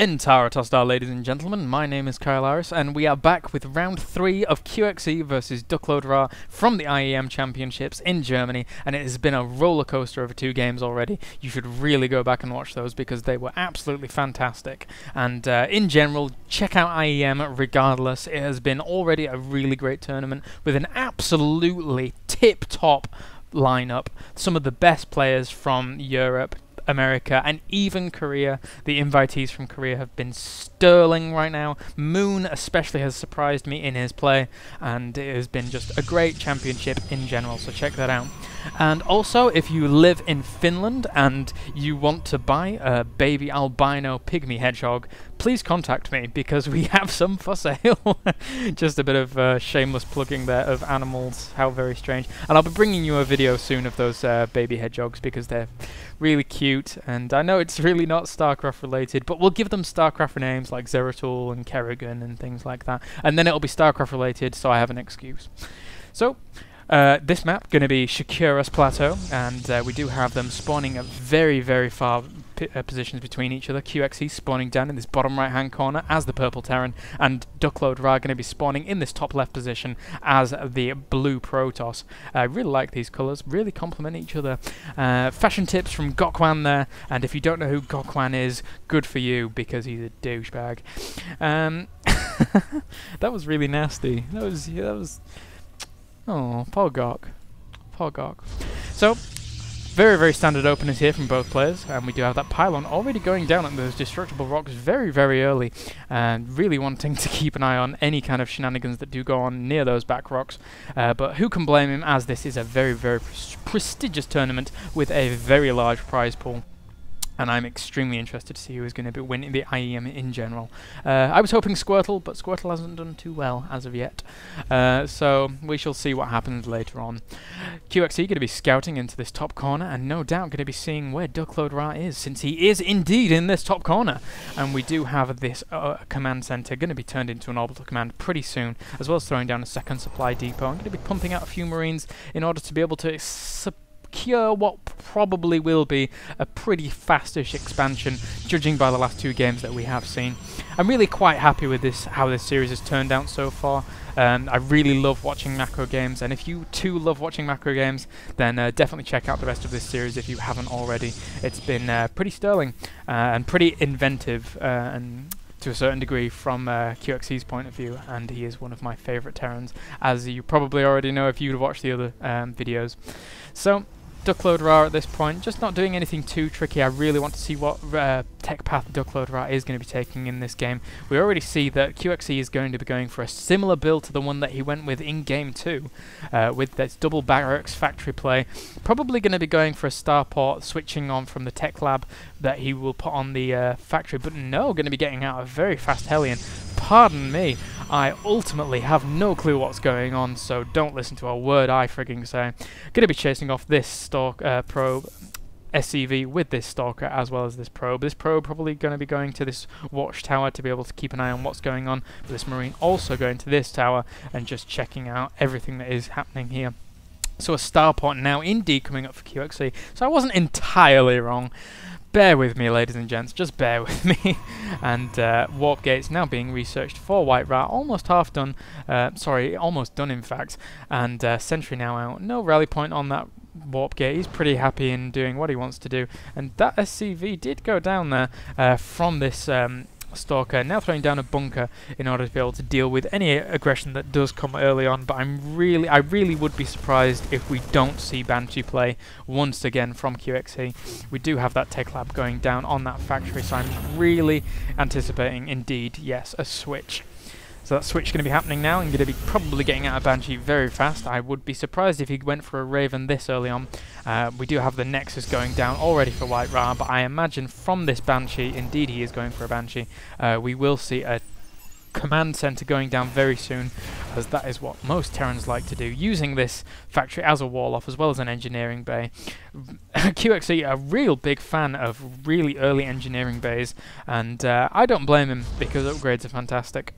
Entire Tostar, ladies and gentlemen, my name is Kyle Harris, and we are back with round 3 of QXE versus DuckloadRa from the IEM Championships in Germany, and it has been a roller coaster over 2 games already. You should really go back and watch those because they were absolutely fantastic. And in general, check out IEM regardless. It has been already a really great tournament with an absolutely tip-top lineup. Some of the best players from Europe, America, and even Korea. The invitees from Korea have been sterling right now. Moon especially has surprised me in his play, and it has been just a great championship in general, so check that out. And also, if you live in Finland and you want to buy a baby albino pygmy hedgehog, please contact me because we have some for sale. Just a bit of shameless plugging there of animals, how very strange. And I'll be bringing you a video soon of those baby hedgehogs because they're really cute, and I know it's really not StarCraft related, but we'll give them StarCraft names like Zeratul and Kerrigan and things like that, and then it'll be StarCraft related, so I have an excuse. So, this map going to be Shakira's Plateau, and we do have them spawning at very, very far positions between each other. QXE spawning down in this bottom right hand corner as the purple Terran, and DuckloadRa going to be spawning in this top left position as the blue Protoss. I really like these colours, really complement each other. Fashion tips from Gokwan there, and if you don't know who Gokwan is, good for you because he's a douchebag. That was really nasty. That was oh, poor Gok. Poor Gok. So, very, very standard openers here from both players, and we do have that pylon already going down at those destructible rocks very, very early, and really wanting to keep an eye on any kind of shenanigans that do go on near those back rocks. But who can blame him, as this is a very, very prestigious tournament with a very large prize pool. And I'm extremely interested to see who is going to be winning the IEM in general. I was hoping Squirtle, but Squirtle hasn't done too well as of yet. So we shall see what happens later on. QXE going to be scouting into this top corner, and no doubt going to be seeing where DuckloadRa is, since he is indeed in this top corner. And we do have this command center going to be turned into an orbital command pretty soon, as well as throwing down a second supply depot. I'm going to be pumping out a few Marines in order to be able to secure what probably will be a pretty fastish expansion, judging by the last 2 games that we have seen. I'm really quite happy with this, how this series has turned out so far. I really love watching macro games, and if you too love watching macro games, then definitely check out the rest of this series if you haven't already. It's been pretty sterling and pretty inventive, and to a certain degree from QXE's point of view, and he is one of my favourite Terrans, as you probably already know if you'd watched the other videos. So, DuckloadRa at this point, just not doing anything too tricky. I really want to see what tech path DuckloadRa is going to be taking in this game. We already see that QXE is going to be going for a similar build to the one that he went with in Game 2, with this double barracks factory play. Probably going to be going for a starport, switching on from the tech lab that he will put on the factory, but no, going to be getting out a very fast Hellion. Pardon me, I ultimately have no clue what's going on, so don't listen to a word I frigging say. Going to be chasing off this probe SCV with this stalker as well as this probe. This probe probably going to be going to this watchtower to be able to keep an eye on what's going on, but this Marine also going to this tower and just checking out everything that is happening here. So a starport now indeed coming up for QXE, so I wasn't entirely wrong. Bear with me, ladies and gents, just bear with me. And warp gates now being researched for White Rat, almost half done, sorry, almost done in fact, and sentry now out. No rally point on that warp gate. He's pretty happy in doing what he wants to do, and that SCV did go down there from this stalker, now throwing down a bunker in order to be able to deal with any aggression that does come early on. But I really would be surprised if we don't see Banshee play once again from QXE. We do have that tech lab going down on that factory, so I'm really anticipating indeed, yes, a switch. So that switch is going to be happening now, and going to be probably getting out of Banshee very fast. I would be surprised if he went for a Raven this early on. We do have the Nexus going down already for White Ra, but I imagine from this Banshee, indeed he is going for a Banshee, we will see a command center going down very soon, as that is what most Terrans like to do, using this factory as a wall off as well as an engineering bay. QXE a real big fan of really early engineering bays, and I don't blame him because upgrades are fantastic.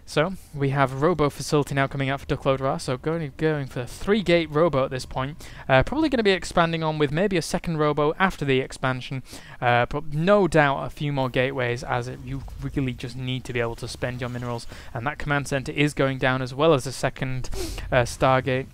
So we have Robo facility now coming out for DuckloadRa, so going for 3-gate Robo at this point. Probably going to be expanding on with maybe a second Robo after the expansion, but no doubt a few more gateways, as you really just need to be able to spend your minerals, and that command center is going down, as well as a second Stargate.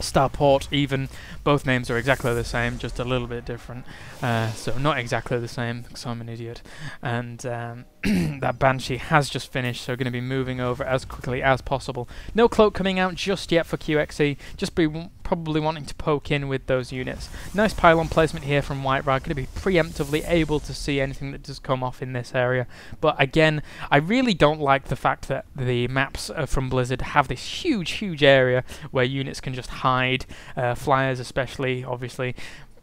Starport even. Both names are exactly the same, just a little bit different. So not exactly the same, because I'm an idiot. And that Banshee has just finished, so going to be moving over as quickly as possible. No cloak coming out just yet for QXE, just be probably wanting to poke in with those units. Nice pylon placement here from DuckloadRa, going to be preemptively able to see anything that does come off in this area. But again, I really don't like the fact that the maps from Blizzard have this huge area where units can just hide, flyers especially, obviously.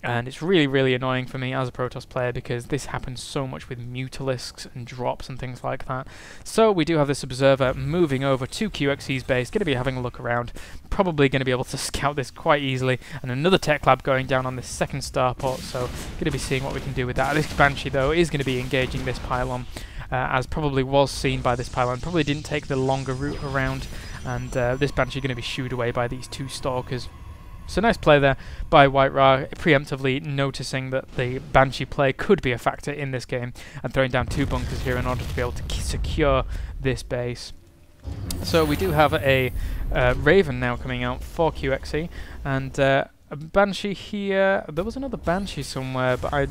And it's really annoying for me as a Protoss player, because this happens so much with Mutalisks and drops and things like that. So we do have this observer moving over to QXE's base, going to be having a look around, probably going to be able to scout this quite easily, and another tech lab going down on this second starport, so going to be seeing what we can do with that. This Banshee though is going to be engaging this pylon, as probably was seen by this pylon, probably didn't take the longer route around, and this Banshee going to be shooed away by these two stalkers. So nice play there by DuckloadRa, preemptively noticing that the Banshee play could be a factor in this game, and throwing down 2 bunkers here in order to be able to secure this base. So we do have a Raven now coming out for QXE, and a Banshee here. There was another Banshee somewhere, but I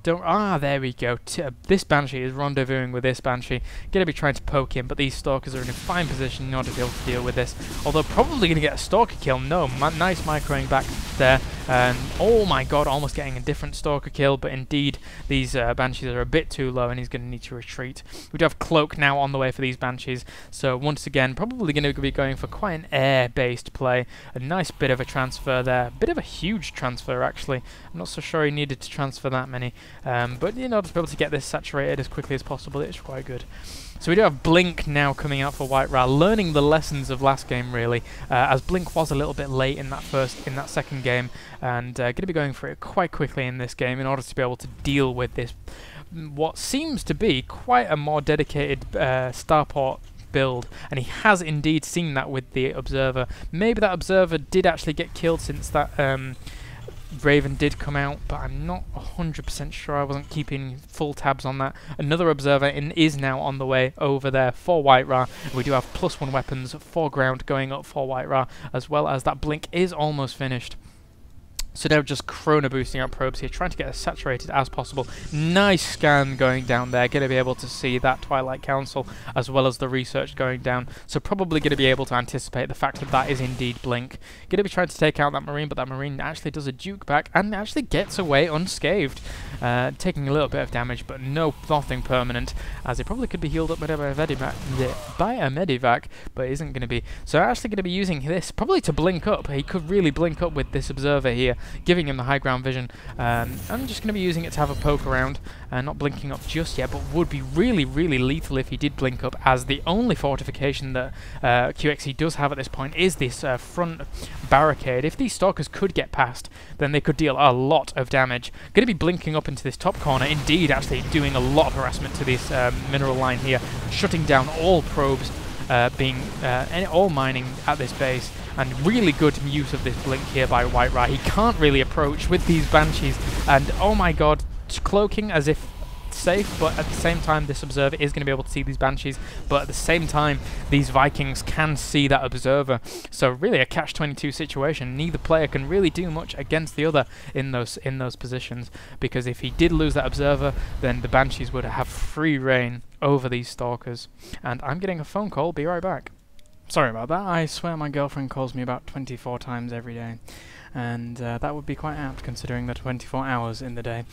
don't... there we go. This Banshee is rendezvousing with this Banshee. Going to be trying to poke him, but these Stalkers are in a fine position in order to be able to deal with this. Although probably going to get a Stalker kill. No, nice microing back there. And oh my god, almost getting a different Stalker kill. But indeed, these Banshees are a bit too low, and he's going to need to retreat. We do have Cloak now on the way for these Banshees. So once again, probably going to be going for quite an air-based play. A nice bit of a transfer there. Bit of a huge transfer, actually. I'm not so sure he needed to transfer that many. But you know, to be able to get this saturated as quickly as possible, it's quite good. So we do have Blink now coming out for DuckloadRa, learning the lessons of last game really, as Blink was a little bit late in that second game, and going to be going for it quite quickly in this game in order to be able to deal with this, what seems to be quite a more dedicated starport build, and he has indeed seen that with the Observer. Maybe that Observer did actually get killed since that Raven did come out, but I'm not 100% sure. I wasn't keeping full tabs on that. Another Observer is now on the way over there for DuckloadRa. We do have +1 weapons for ground going up for DuckloadRa, as well as that Blink is almost finished. So now just chrono boosting out probes here, trying to get as saturated as possible. Nice scan going down there, going to be able to see that Twilight Council as well as the research going down. So probably going to be able to anticipate the fact that that is indeed Blink. Going to be trying to take out that Marine, but that Marine actually does a juke back and actually gets away unscathed. Taking a little bit of damage, but nothing permanent, as it probably could be healed up by a Medivac, but isn't going to be. So actually going to be using this probably to blink up. He could really blink up with this Observer here, giving him the high ground vision. I'm just going to be using it to have a poke around, not blinking up just yet, but would be really lethal if he did blink up, as the only fortification that QXE does have at this point is this front barricade. If these Stalkers could get past, then they could deal a lot of damage. Going to be blinking up into this top corner, indeed actually doing a lot of harassment to this mineral line here, shutting down all probes, all mining at this base. And really good use of this Blink here by DuckloadRa. He can't really approach with these Banshees, and oh my god, cloaking as if safe, but at the same time this Observer is going to be able to see these Banshees, but at the same time these Vikings can see that Observer. So really a catch-22 situation. Neither player can really do much against the other in those positions, because if he did lose that Observer, then the Banshees would have free reign over these Stalkers. And I'm getting a phone call, be right back. Sorry about that. I swear my girlfriend calls me about 24 times every day, and that would be quite apt considering the 24 hours in the day.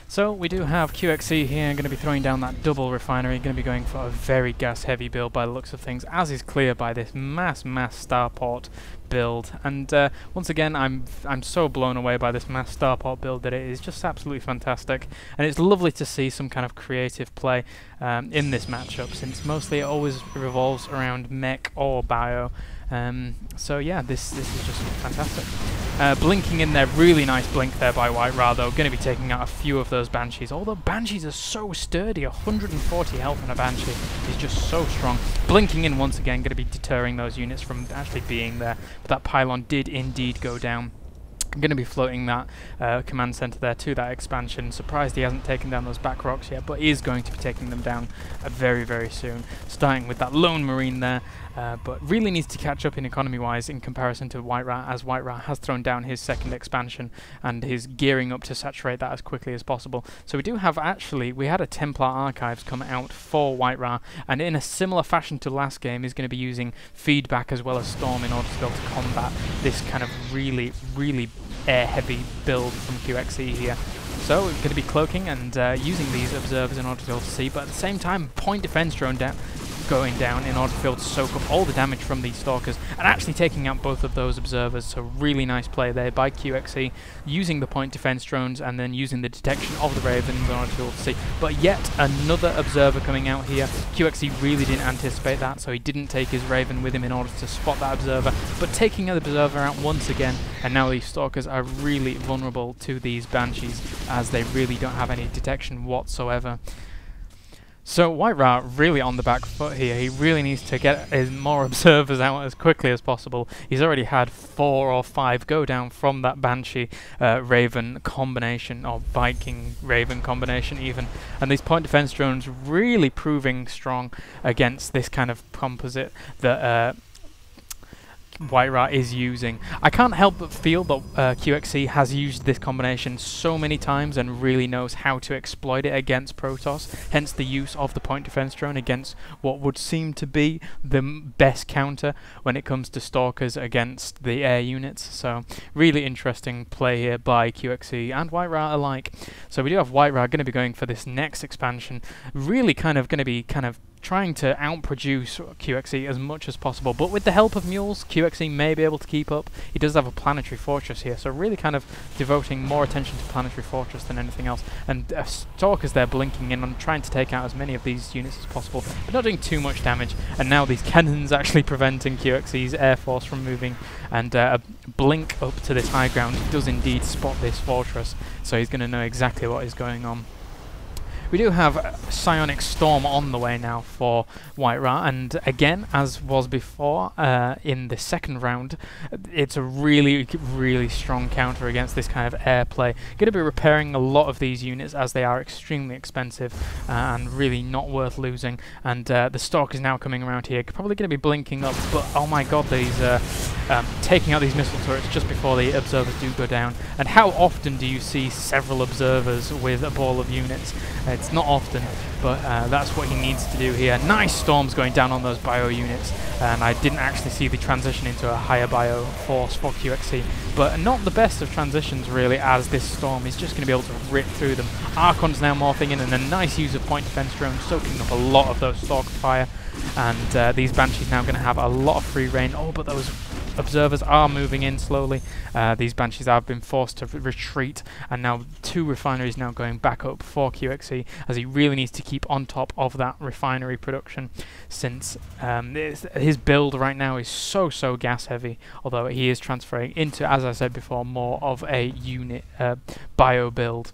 So we do have QXE here, going to be throwing down that double refinery, going to be going for a very gas-heavy build by the looks of things, as is clear by this mass starport build. And once again, I'm so blown away by this mass starport build that it is just absolutely fantastic, and it's lovely to see some kind of creative play in this matchup, since mostly it always revolves around mech or bio. So yeah, this is just fantastic. Blinking in there, really nice blink there by DuckloadRa, though. Going to be taking out a few of those Banshees, although Banshees are so sturdy. 140 health on a Banshee is just so strong. Blinking in once again, going to be deterring those units from actually being there. But that pylon did indeed go down. I'm going to be floating that command center there to that expansion. Surprised he hasn't taken down those back rocks yet, but is going to be taking them down very, very soon. Starting with that lone marine there, but really needs to catch up in economy-wise in comparison to DuckloadRa, as DuckloadRa has thrown down his second expansion and is gearing up to saturate that as quickly as possible. So we do have we had a Templar Archives come out for DuckloadRa, and in a similar fashion to last game, is going to be using feedback as well as storm in order to be able to combat this kind of really, really air-heavy build from QXE here. So we're going to be cloaking and using these observers in order to be able to see, but at the same time, point defense drone going down in order to be able to soak up all the damage from these stalkers and actually taking out both of those observers. So really nice play there by QXE, using the point defense drones and then using the detection of the ravens in order to be able to see. But yet another observer coming out here. QXE really didn't anticipate that, so he didn't take his raven with him in order to spot that observer, but taking the observer out once again, and now these stalkers are really vulnerable to these banshees as they really don't have any detection whatsoever. So DuckloadRa really on the back foot here. He really needs to get his more observers out as quickly as possible. He's already had 4 or 5 go down from that Banshee Raven combination, or Viking Raven combination even. And these point defense drones really proving strong against this kind of composite that DuckloadRa is using. I can't help but feel that QXE has used this combination so many times and really knows how to exploit it against Protoss, hence the use of the point defense drone against what would seem to be the best counter when it comes to stalkers against the air units. So really interesting play here by QXE and DuckloadRa alike. So we do have DuckloadRa going to be going for this next expansion, really kind of going to be trying to outproduce QXE as much as possible, but with the help of mules, QXE may be able to keep up. He does have a planetary fortress here, so really kind of devoting more attention to planetary fortress than anything else. And stalkers there blinking in and trying to take out as many of these units as possible, but not doing too much damage. And now these cannons actually preventing QXE's air force from moving, and a blink up to this high ground does indeed spot this fortress, so he's going to know exactly what is going on. We do have Psionic Storm on the way now for DuckloadRa, and again, as was before in the second round, it's a really, really strong counter against this kind of airplay. Going to be repairing a lot of these units as they are extremely expensive and really not worth losing. And the Stalk is now coming around here, probably going to be blinking up, but oh my god, these taking out these missile turrets just before the observers do go down. And how often do you see several observers with a ball of units? It's not often, but that's what he needs to do here. Nice storms going down on those bio units, and I didn't actually see the transition into a higher bio force for QXE, but not the best of transitions really, as this storm is just going to be able to rip through them. Archon's now morphing in, and a nice use of point defense drones, soaking up a lot of those stalk fire, and these Banshees now going to have a lot of free reign. Oh, but those observers are moving in slowly. These Banshees have been forced to retreat, and now 2 refineries now going back up for QXE, as he really needs to keep on top of that refinery production, since his build right now is so gas heavy, although he is transferring into, as I said before, more of a unit bio build.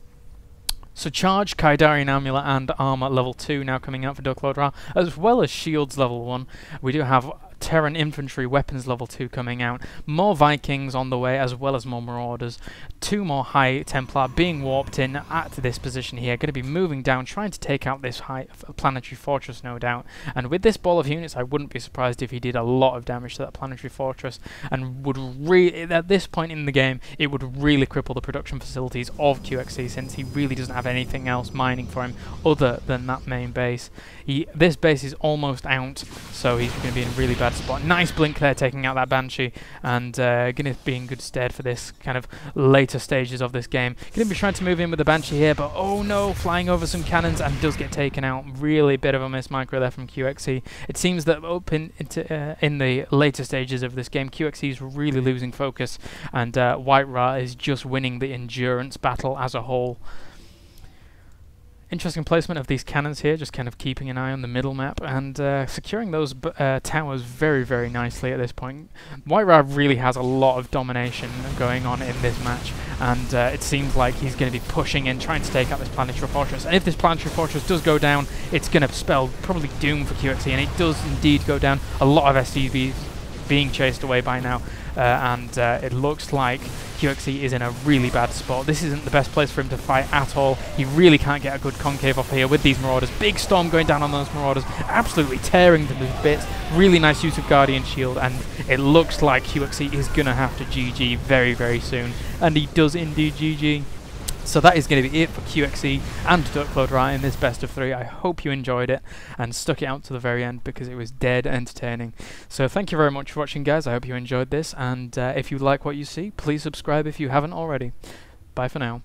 So Charge, Kaidarian Amulet and Armor level 2 now coming out for DuckloadRa, as well as Shields level 1. We do have Terran Infantry Weapons level 2 coming out, more Vikings on the way, as well as more Marauders, 2 more High Templar being warped in at this position here, going to be moving down, trying to take out this high planetary fortress, no doubt. And with this ball of units, I wouldn't be surprised if he did a lot of damage to that planetary fortress, and would at this point in the game, it would really cripple the production facilities of QXE, since he really doesn't have anything else mining for him other than that main base. This base is almost out, so he's going to be in a really bad spot. Nice blink there, taking out that Banshee, and going to be in good stead for this kind of later stages of this game. Going to be trying to move in with the Banshee here, but oh no, flying over some cannons and does get taken out. Really bit of a miss micro there from QXE. It seems that up in the later stages of this game, QXE is really losing focus, and DuckloadRa is just winning the endurance battle as a whole. Interesting placement of these cannons here, just kind of keeping an eye on the middle map and securing those towers very, very nicely at this point. DuckloadRa really has a lot of domination going on in this match, and it seems like he's going to be pushing in, trying to take out this planetary fortress. And if this planetary fortress does go down, it's going to spell probably doom for QXE, and it does indeed go down. A lot of SCVs being chased away by now, and it looks like QXE is in a really bad spot. This isn't the best place for him to fight at all. He really can't get a good concave off here with these Marauders. Big storm going down on those Marauders, absolutely tearing them to bits. Really nice use of Guardian Shield, and it looks like QXE is going to have to GG very, very soon. And he does indeed GG. So that is going to be it for QXE and DuckloadRa in this best of 3. I hope you enjoyed it and stuck it out to the very end because it was dead entertaining. So thank you very much for watching, guys. I hope you enjoyed this, and if you like what you see, please subscribe if you haven't already. Bye for now.